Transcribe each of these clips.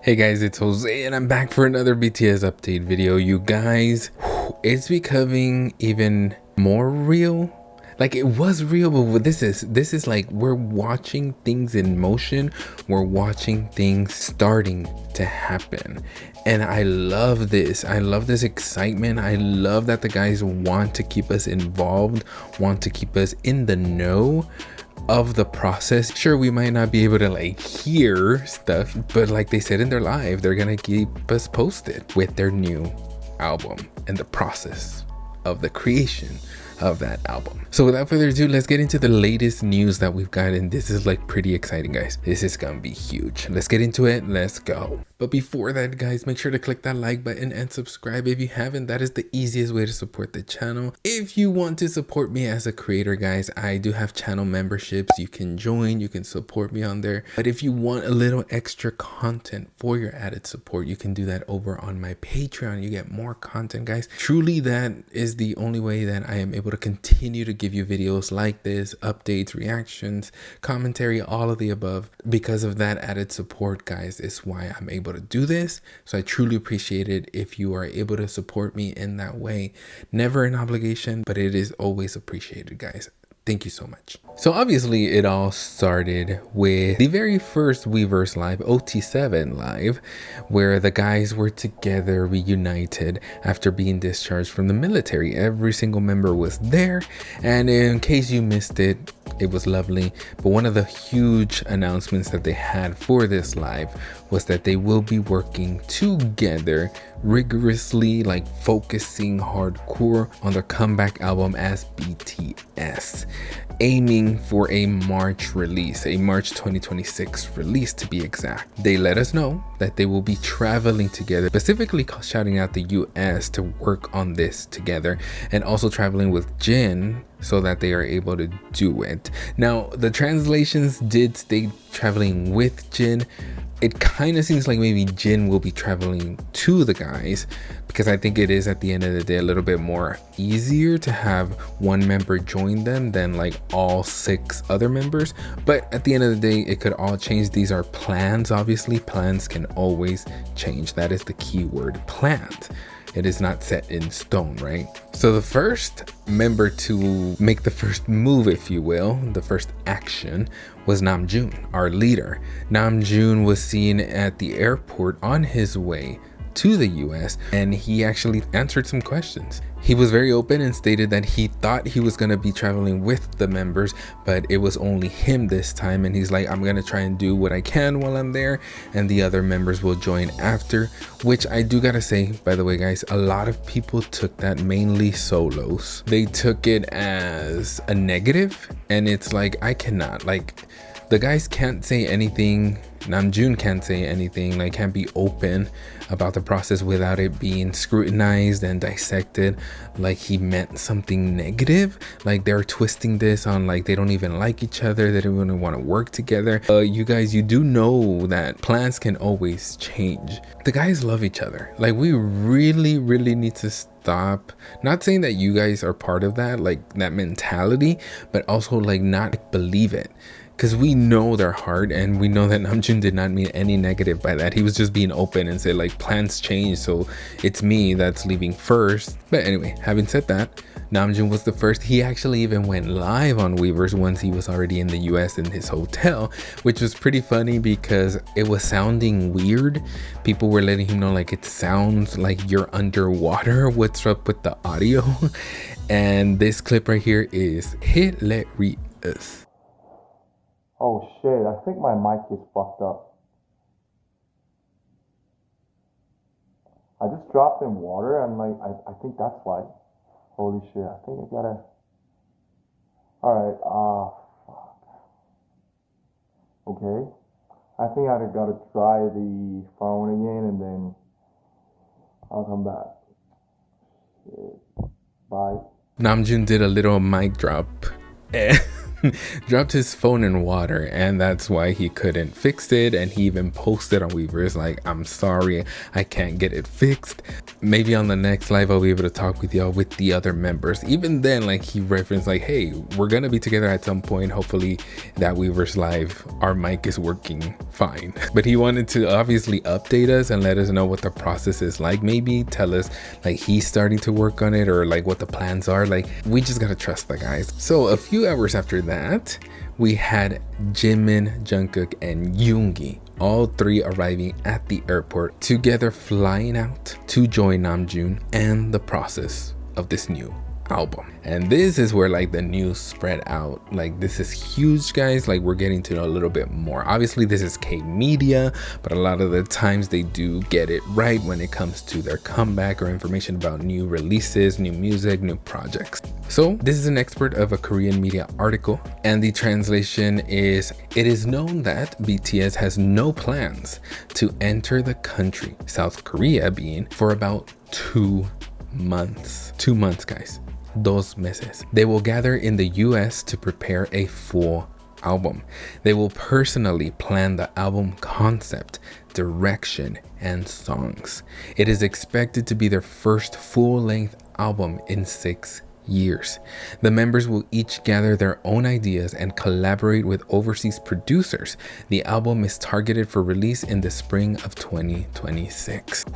Hey guys, it's Jose and I'm back for another BTS update video. You guys, it's becoming even more real. Like it was real, but what this is like we're watching things in motion. We're watching things starting to happen. And I love this. I love this excitement. I love that the guys want to keep us involved, want to keep us in the know of the process. Sure, we might not be able to like hear stuff, but like they said in their live, they're gonna keep us posted with their new album and the process of the creation of that album. So without further ado, let's get into the latest news that we've got, and this is like pretty exciting, guys. This is gonna be huge. Let's get into it. Let's go. But before that, guys, make sure to click that like button and subscribe if you haven't. That is the easiest way to support the channel. If you want to support me as a creator, guys, I do have channel memberships. You can join, you can support me on there. But if you want a little extra content for your added support, you can do that over on my Patreon. You get more content, guys. Truly, that is the only way that I am able to continue to give you videos like this, updates, reactions, commentary, all of the above. Because of that added support, guys, is why I'm able to do this. So I truly appreciate it if you are able to support me in that way. Never an obligation, but it is always appreciated, guys. Thank you so much. So obviously it all started with the very first Weverse live, OT7 live, where the guys were together reunited after being discharged from the military. Every single member was there, and in case you missed it, it was lovely. But one of the huge announcements that they had for this live was that they will be working together rigorously, like focusing hardcore on their comeback album as BTS, aiming for a March release, a March 2026 release to be exact. They let us know that they will be traveling together, specifically shouting out the US to work on this together, and also traveling with Jin so that they are able to do it. Now, the translations did state traveling with Jin. It kind of seems like maybe Jin will be traveling to the guys, because I think it is at the end of the day a little bit more easier to have one member join them than like all 6 other members. But at the end of the day, it could all change. These are plans. Obviously, plans can always change. That is the key word, plans. It is not set in stone, right? So the first member to make the first move, if you will, the first action, was Namjoon, our leader. Namjoon was seen at the airport on his way to the US, and he actually answered some questions. He was very open and stated that he thought he was going to be traveling with the members, but it was only him this time, and he's like, I'm going to try and do what I can while I'm there, and the other members will join after. Which I do gotta say, by the way, guys, a lot of people took that, mainly solos. They took it as a negative, and it's like, I cannot, like, the guys can't say anything. Namjoon can't say anything, like can't be open about the process without it being scrutinized and dissected like he meant something negative. Like they're twisting this on like they don't even like each other, they don't even want to work together. You guys, you do know that plans can always change. The guys love each other. Like we really need to stop, not saying that you guys are part of that, like that mentality, but also like not believe it. Because we know their heart, and we know that Namjoon did not mean any negative by that. He was just being open and said like plans change, so it's me that's leaving first. But anyway, having said that, Namjoon was the first. He actually even went live on Weverse once he was already in the US in his hotel, which was pretty funny because it was sounding weird. People were letting him know like it sounds like you're underwater. What's up with the audio? And this clip right here is hilarious. Oh shit, I think my mic is fucked up. I just dropped in water and like, I think that's why. Holy shit, I think I gotta... Alright, fuck. Okay. I think I gotta try the phone again and then I'll come back. Shit. Bye. Namjoon did a little mic drop. dropped his phone in water, and that's why he couldn't fix it. And he even posted on Weverse like, I'm sorry, I can't get it fixed. Maybe on the next live I'll be able to talk with y'all with the other members. Even then, like, he referenced like, hey, we're gonna be together at some point. Hopefully that Weverse live, our mic is working fine. But he wanted to obviously update us and let us know what the process is like. Maybe tell us like he's starting to work on it, or like what the plans are. Like, we just gotta trust the guys. So a few hours after that, we had Jimin, Jungkook, and Yoongi, all three arriving at the airport together, flying out to join Namjoon and the process of this new album. And this is where like the news spread out. Like, this is huge, guys. Like, we're getting to know a little bit more. Obviously this is K media, but a lot of the times they do get it right when it comes to their comeback or information about new releases, new music, new projects. So this is an expert of a Korean media article, and the translation is, it is known that BTS has no plans to enter the country, South Korea being, for about 2 months. 2 months, guys. 2 meses. They will gather in the US to prepare a full album. They will personally plan the album concept, direction, and songs. It is expected to be their first full-length album in 6 years. The members will each gather their own ideas and collaborate with overseas producers. The album is targeted for release in the spring of 2026.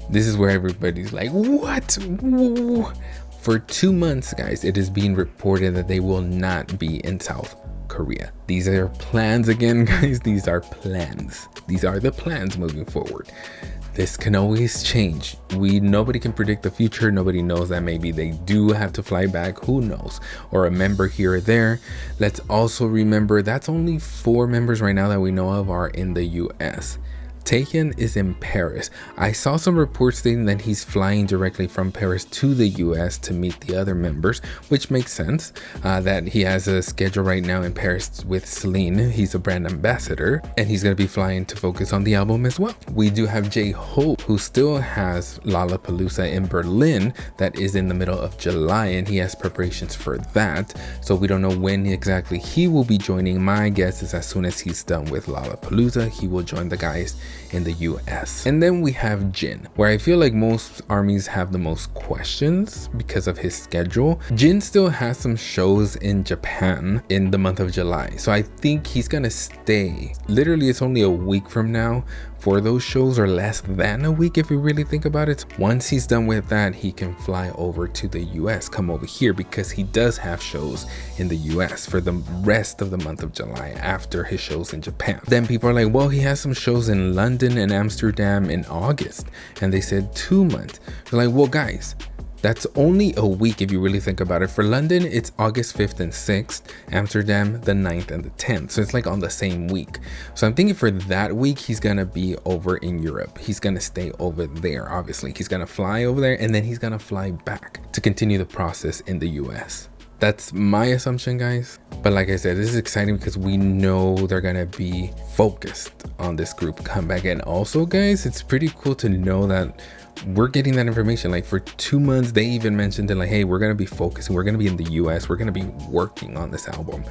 This is where everybody's like, what? For 2 months, guys, it is being reported that they will not be in South Korea. These are plans again, guys. These are plans. These are the plans moving forward. This can always change. Nobody can predict the future. Nobody knows that maybe they do have to fly back. Who knows? Or a member here or there. Let's also remember that's only 4 members right now that we know of are in the US. Taehyun is in Paris. I saw some reports stating that he's flying directly from Paris to the US to meet the other members, which makes sense. That he has a schedule right now in Paris with Celine. He's a brand ambassador, and he's going to be flying to focus on the album as well. We do have J-Hope, who still has Lollapalooza in Berlin that is in the middle of July, and he has preparations for that. So we don't know when exactly he will be joining. My guess is as soon as he's done with Lollapalooza, he will join the guys in the US. And then we have Jin, where I feel like most armies have the most questions because of his schedule. Jin still has some shows in Japan in the month of July, so I think he's gonna stay. Literally, it's only a week from now for those shows, or less than a week if you really think about it. Once he's done with that, he can fly over to the US, come over here, because he does have shows in the US for the rest of the month of July after his shows in Japan. Then people are like, well, he has some shows in London and Amsterdam in August, and they said 2 months. They're like, well, guys, that's only a week if you really think about it. For London, it's August 5th and 6th, Amsterdam the 9th and the 10th. So it's like on the same week. So I'm thinking for that week, he's gonna be over in Europe. He's gonna stay over there, obviously. He's gonna fly over there, and then he's gonna fly back to continue the process in the US. That's my assumption, guys. But like I said, this is exciting because we know they're gonna be focused on this group comeback. And also, guys, it's pretty cool to know that we're getting that information. Like, for 2 months, they even mentioned it, like, hey, we're gonna be focusing, we're gonna be in the US, we're gonna be working on this album.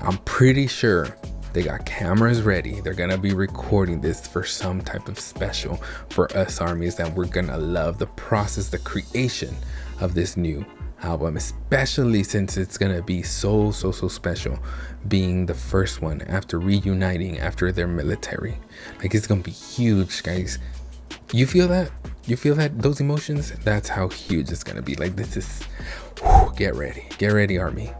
I'm pretty sure they got cameras ready. They're gonna be recording this for some type of special for us armies that we're gonna love the process, the creation of this new album, especially since it's gonna be so special, being the first one after reuniting after their military. Like, it's gonna be huge, guys. You feel that? You feel that? Those emotions? That's how huge it's gonna be. Like, this is, get ready, army.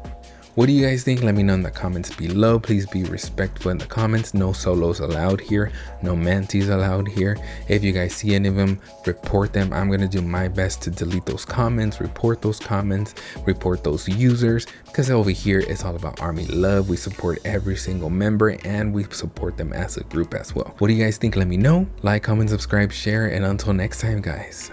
What do you guys think? Let me know in the comments below. Please be respectful in the comments. No solos allowed here. No manties allowed here. If you guys see any of them, report them. I'm going to do my best to delete those comments, report those comments, report those users, because over here it's all about army love. We support every single member, and we support them as a group as well. What do you guys think? Let me know. Like, comment, subscribe, share, and until next time, guys,